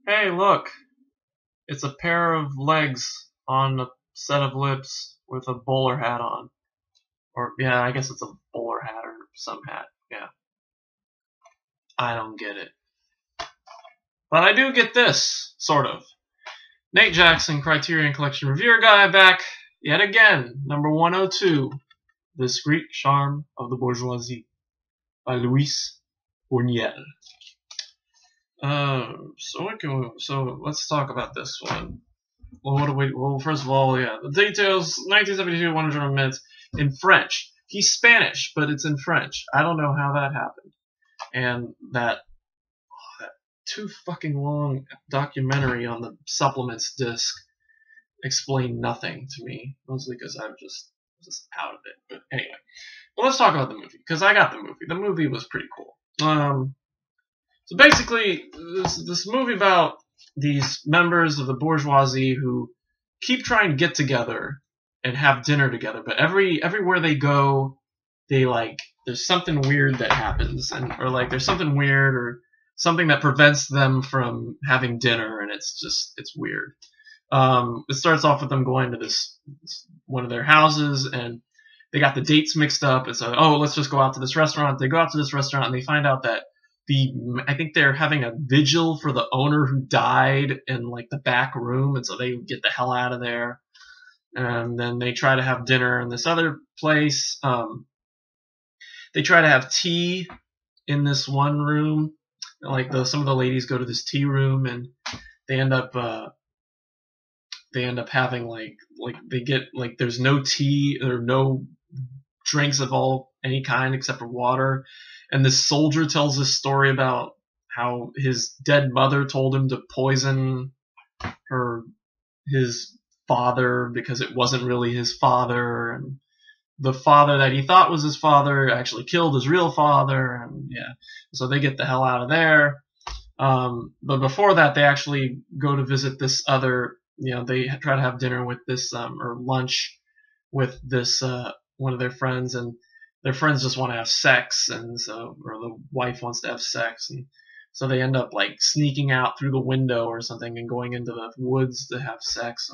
Hey, look, it's a pair of legs on a set of lips with a bowler hat on. Or, yeah, I guess it's a bowler hat or some hat. Yeah. I don't get it. But I do get this, sort of. Nate Jackson, Criterion Collection Reviewer Guy, back yet again. Number 102, Discreet Charm of the Bourgeoisie by Louis Bourniel. So let's talk about this one. Well, first of all, yeah, the details. 1972, 100 minutes in French. He's Spanish, but it's in French. I don't know how that happened. And that too fucking long documentary on the supplements disc explained nothing to me, mostly because I was just out of it. But anyway, well, let's talk about the movie because I got the movie. The movie was pretty cool. So basically, this movie about these members of the bourgeoisie who keep trying to get together and have dinner together, but everywhere they go, they there's something weird that happens, or there's something weird or something that prevents them from having dinner, and it's weird. It starts off with them going to this one of their houses, and they got the dates mixed up. And so, let's just go out to this restaurant. They go out to this restaurant, and they find out that I think they're having a vigil for the owner who died in the back room, and so they get the hell out of there. And then they try to have dinner in this other place. They try to have tea in this one room. Some of the ladies go to this tea room, and they end up having they get there's no tea or no drinks of any kind except for water. And this soldier tells this story about how his dead mother told him to poison his father because it wasn't really his father, and the father that he thought was his father actually killed his real father, and yeah, so they get the hell out of there. But before that, they actually go to visit this other, they try to have dinner with this, or lunch with this, one of their friends, and their friends just want to have sex, or the wife wants to have sex, and so they end up sneaking out through the window or something and going into the woods to have sex,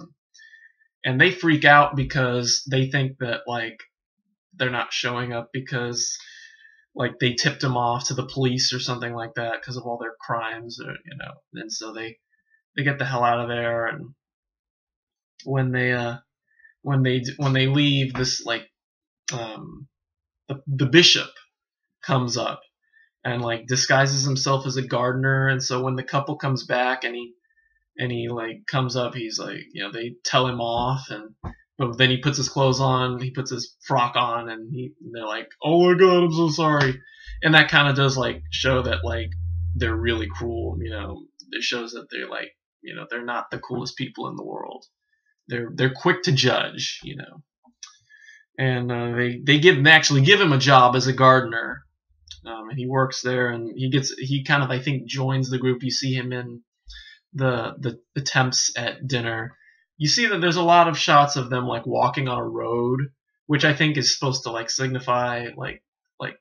and they freak out because they think that they're not showing up because they tipped them off to the police or something like that because of all their crimes, or and so they get the hell out of there. And when they leave, this the bishop comes up and disguises himself as a gardener, and so when the couple comes back and he comes up, he's they tell him off, but then he puts his clothes on, he puts his frock on, and they're like, oh my god, I'm so sorry. And that kind of does show that they're really cruel. It shows that they're they're not the coolest people in the world. They're quick to judge, and they actually give him a job as a gardener, and he works there, and he kind of, I think, joins the group. You see him in the attempts at dinner. You see that there's a lot of shots of them walking on a road, which I think is supposed to signify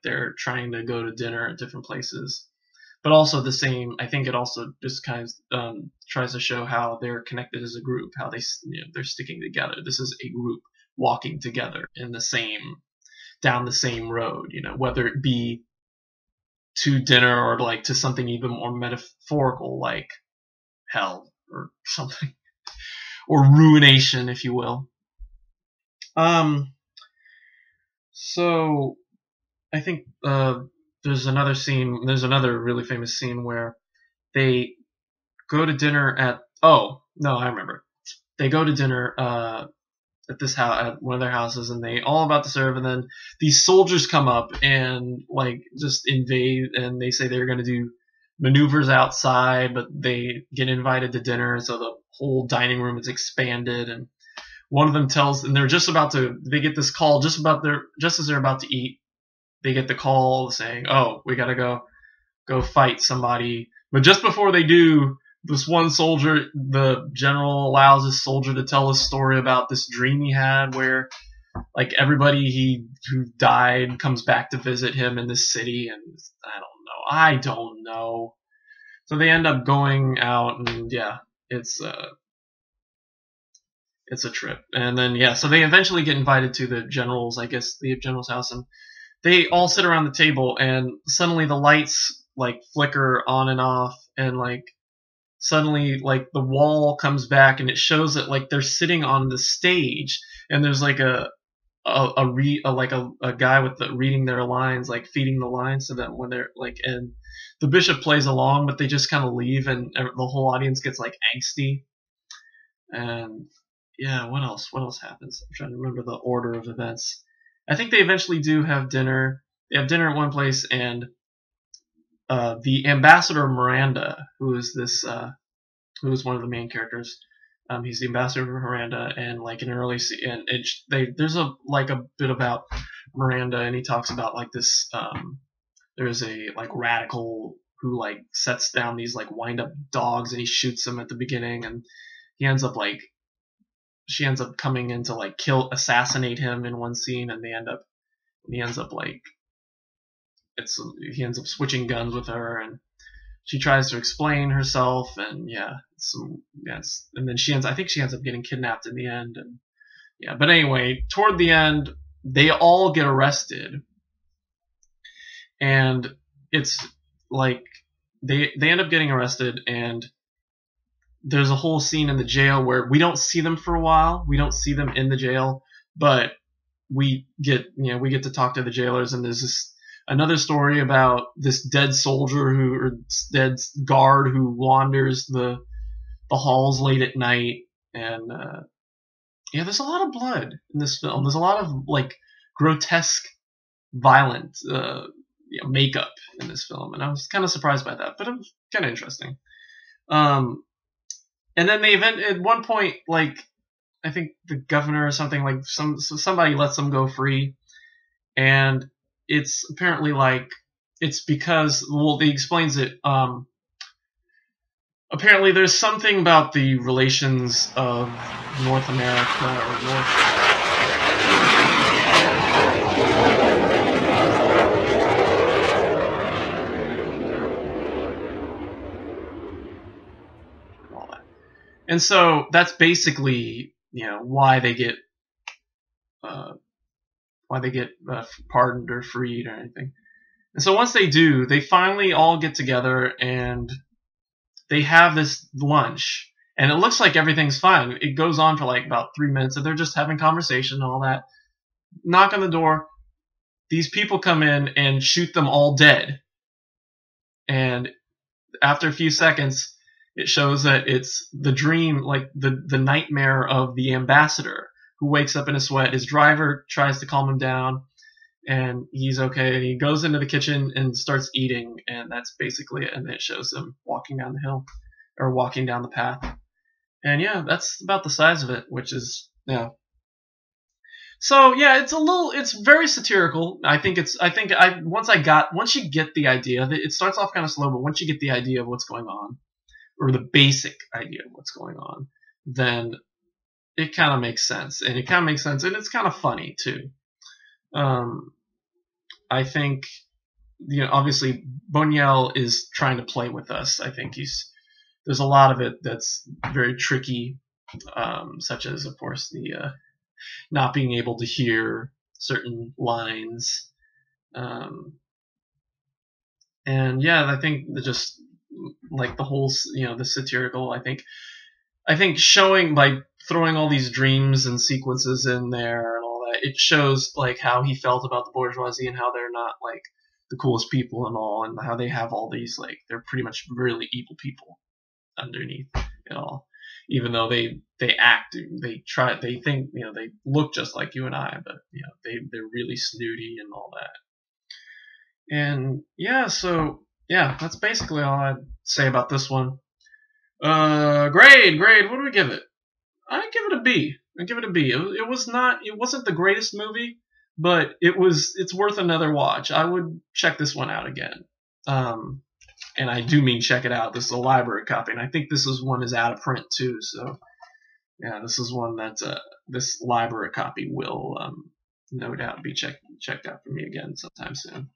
they're trying to go to dinner at different places. But also the same, I think it also just kind of tries to show how they're connected as a group, how they're sticking together. This is a group walking together down the same road, whether it be to dinner or to something even more metaphorical like hell or something, or ruination, if you will. So I think there's another really famous scene where they go to dinner at they go to dinner at this house, at one of their houses, and they all about to serve, and then these soldiers come up and just invade, and they say they're going to do maneuvers outside, but they get invited to dinner, so the whole dining room is expanded, and one of them and they get this call just as they're about to eat. They get the call saying, oh, we gotta go fight somebody. But just before they do, this one soldier, the general allows this soldier to tell a story about this dream he had where everybody who died comes back to visit him in this city, and I don't know. So they end up going out, and yeah, it's a trip. And then yeah, so they eventually get invited to the general's, I guess, the general's house, and they all sit around the table, and suddenly the lights like flicker on and off, and like suddenly like the wall comes back, and it shows that like they're sitting on the stage, and there's like a guy with reading their lines, like feeding the lines to them when they're like, and the bishop plays along, but they just kind of leave, and the whole audience gets like angsty. And yeah, what else happens? I'm trying to remember the order of events. I think they eventually do have dinner. They have dinner at one place, and the ambassador Miranda, who is one of the main characters. He's the ambassador of Miranda, and like in an early and there's a bit about Miranda, and he talks about like this. There's a like radical who like sets down these like wind up dogs, and he shoots them at the beginning, and she ends up coming in to like assassinate him in one scene, and he ends up switching guns with her, and she tries to explain herself, and yeah, and then I think she ends up getting kidnapped in the end, and yeah. But anyway, toward the end, they all get arrested, and it's like they end up getting arrested, and there's a whole scene in the jail where we don't see them for a while. We don't see them in the jail, but we get to talk to the jailers, and there's another story about this dead soldier or dead guard who wanders the halls late at night, and yeah, there's a lot of blood in this film. There's a lot of like grotesque, violent makeup in this film, and I was kind of surprised by that, but it was kind of interesting. And then at one point, like I think the governor or something, like somebody lets them go free, and it's apparently like it's because, well, he explains it. Apparently, there's something about the relations of North America or all that, and so that's basically why they get pardoned or freed or anything. And so once they do, they finally all get together and they have this lunch, and it looks like everything's fine. It goes on for like about 3 minutes, and they're just having conversation and all that. Knock on the door. These people come in and shoot them all dead. And after a few seconds, it shows that it's the dream, like the nightmare of the ambassador, who wakes up in a sweat. His driver tries to calm him down, and he's okay, and he goes into the kitchen and starts eating, and that's basically it. And then it shows him walking down the hill, or walking down the path. And yeah, that's about the size of it, which is, yeah. So yeah, it's very satirical. Once you get the idea, it starts off kind of slow, but once you get the idea of what's going on, or the basic idea of what's going on, then it kind of makes sense, and it's kind of funny too. I think, obviously Buñuel is trying to play with us. I think there's a lot of it that's very tricky, such as, of course, the not being able to hear certain lines, and yeah, I think just like the whole, the satirical. I think showing by throwing all these dreams and sequences in there and all that, it shows like how he felt about the bourgeoisie and how they're not like the coolest people and all, and how they have all these, like, they're pretty much really evil people underneath it all. Even though they think, they look just like you and I, but they're really snooty and all that. And yeah, so yeah, that's basically all I'd say about this one. Grade, what do we give it? I give it a B. It wasn't the greatest movie, but it's worth another watch. I would check this one out again. And I do mean check it out. This is a library copy, and I think this one is out of print too. So yeah, this is one that this library copy will no doubt be checked out for me again sometime soon.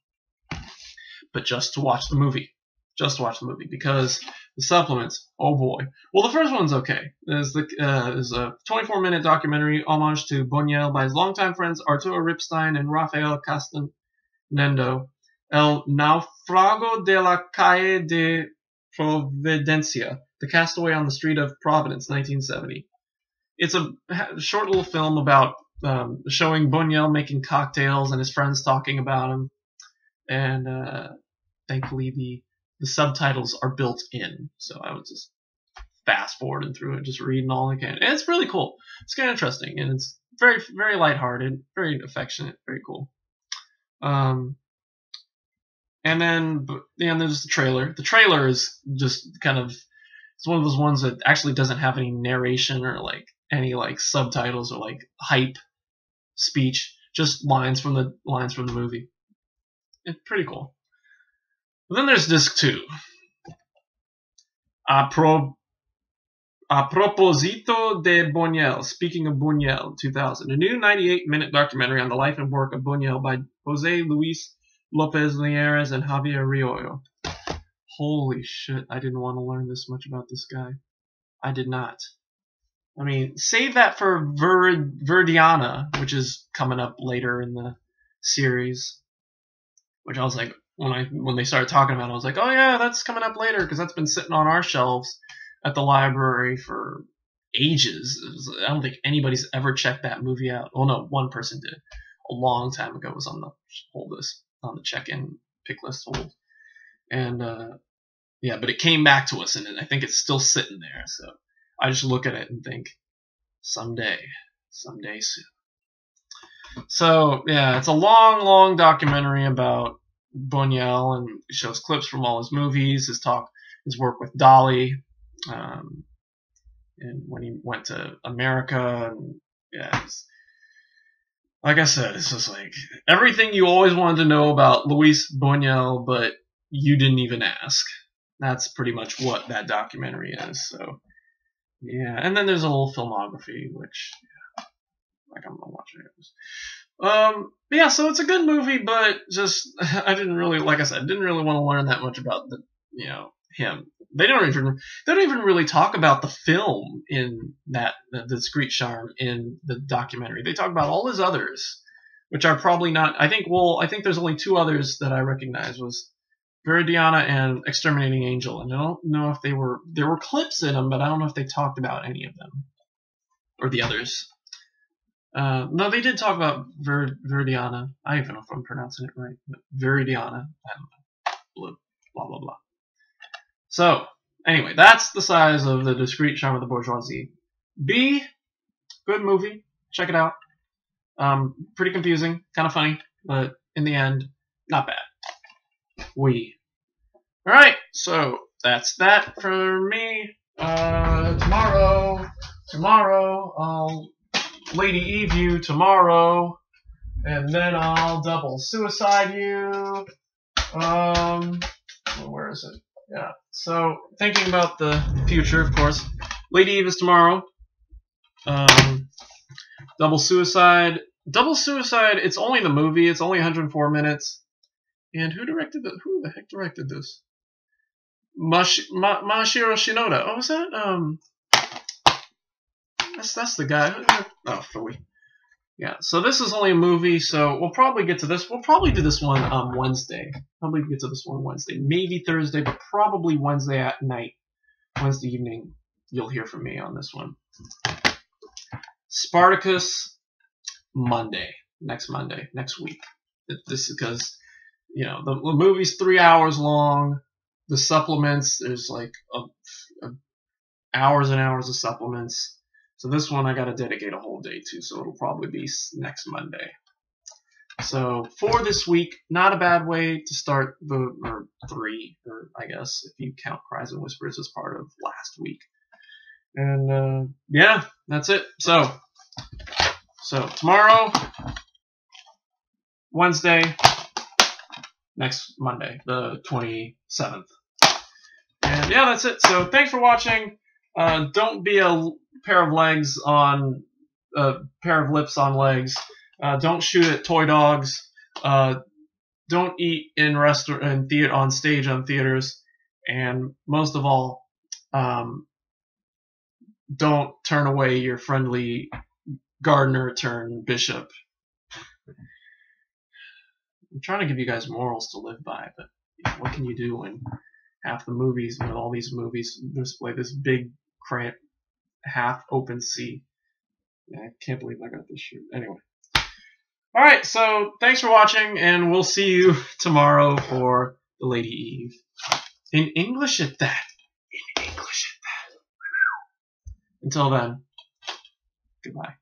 But just to watch the movie. just to watch the movie, because the supplements, oh boy. Well, the first one's okay. There's a 24-minute documentary homage to Buñuel by his longtime friends Arturo Ripstein and Rafael Castanendo, El Naufrago de la Calle de Providencia, The Castaway on the Street of Providence, 1970. It's a short little film about showing Buñuel making cocktails and his friends talking about him, and thankfully the subtitles are built in, so I was just fast forwarding through it, just reading all I can. And it's really cool. It's kind of interesting, and it's very, very lighthearted, very affectionate, very cool. And then there's the trailer. The trailer is just kind of, it's one of those ones that actually doesn't have any narration or like any like subtitles or like hype speech, just lines from the movie. It's pretty cool. But then there's disc 2. A proposito de Buñuel, speaking of Buñuel, 2000, a new 98-minute documentary on the life and work of Buñuel by Jose Luis Lopez Lieres and Javier Riollo. Holy shit, I didn't want to learn this much about this guy. I did not. I mean, save that for Verdiana, which is coming up later in the series. Which I was like, when they started talking about it, I was like, oh yeah, that's coming up later, because that's been sitting on our shelves at the library for ages. I don't think anybody's ever checked that movie out. Well, no, one person did. A long time ago. It was on the check-in pick list hold. And yeah, but it came back to us, and I think it's still sitting there. So I just look at it and think, someday soon. So yeah, it's a long, long documentary about Buñuel, and it shows clips from all his movies, his work with Dali, and when he went to America. And yeah, like I said, it's just like everything you always wanted to know about Luis Buñuel, but you didn't even ask. That's pretty much what that documentary is. So yeah, and then there's a little filmography, which like I'm not watching it. But yeah, so it's a good movie, but just I didn't really, like I said, didn't really want to learn that much about him. They don't even really talk about the film in that the Discreet Charm in the documentary. They talk about all his others, which are probably not. I think there's only 2 others that I recognize, was Viridiana and Exterminating Angel, and I don't know if there were clips in them, but I don't know if they talked about any of them or the others. No, they did talk about Viridiana. I don't even know if I'm pronouncing it right, but Viridiana. I don't know. Blah, blah, blah. So, anyway, that's the size of the Discreet Charm of the Bourgeoisie. B, good movie. Check it out. Pretty confusing, kind of funny, but in the end, not bad. Alright, so that's that for me. Tomorrow, I'll Lady Eve you tomorrow, and then I'll double suicide you. Where is it? Yeah. So thinking about the future, of course. Lady Eve is tomorrow. Double suicide. It's only the movie. It's only 104 minutes. And who the heck directed this? Masahiro Shinoda. Oh, was that? That's the guy. Oh, Philly. Yeah, so this is only a movie, so we'll probably get to this. We'll probably do this one on Wednesday. Probably get to this one Wednesday. Maybe Thursday, but probably Wednesday at night. Wednesday evening, you'll hear from me on this one. Spartacus, next Monday, next week. This is because, the movie's 3 hours long. The supplements, there's like hours and hours of supplements. So this one I got to dedicate a whole day to, so it'll probably be next Monday. So for this week, not a bad way to start I guess, if you count Cries and Whispers as part of last week. And yeah, that's it. So tomorrow, Wednesday, next Monday, the 27th. And yeah, that's it. So thanks for watching. Don't be a pair of lips on legs. Don't shoot at toy dogs. Don't eat on stage on theaters. And most of all, don't turn away your friendly gardener turn bishop. I'm trying to give you guys morals to live by, but what can you do when half the movies, when all these movies display this big, cramped, half-open sea? Yeah, I can't believe I got this shirt. Anyway. Alright, so thanks for watching, and we'll see you tomorrow for the Lady Eve. In English at that. In English at that. Until then, goodbye.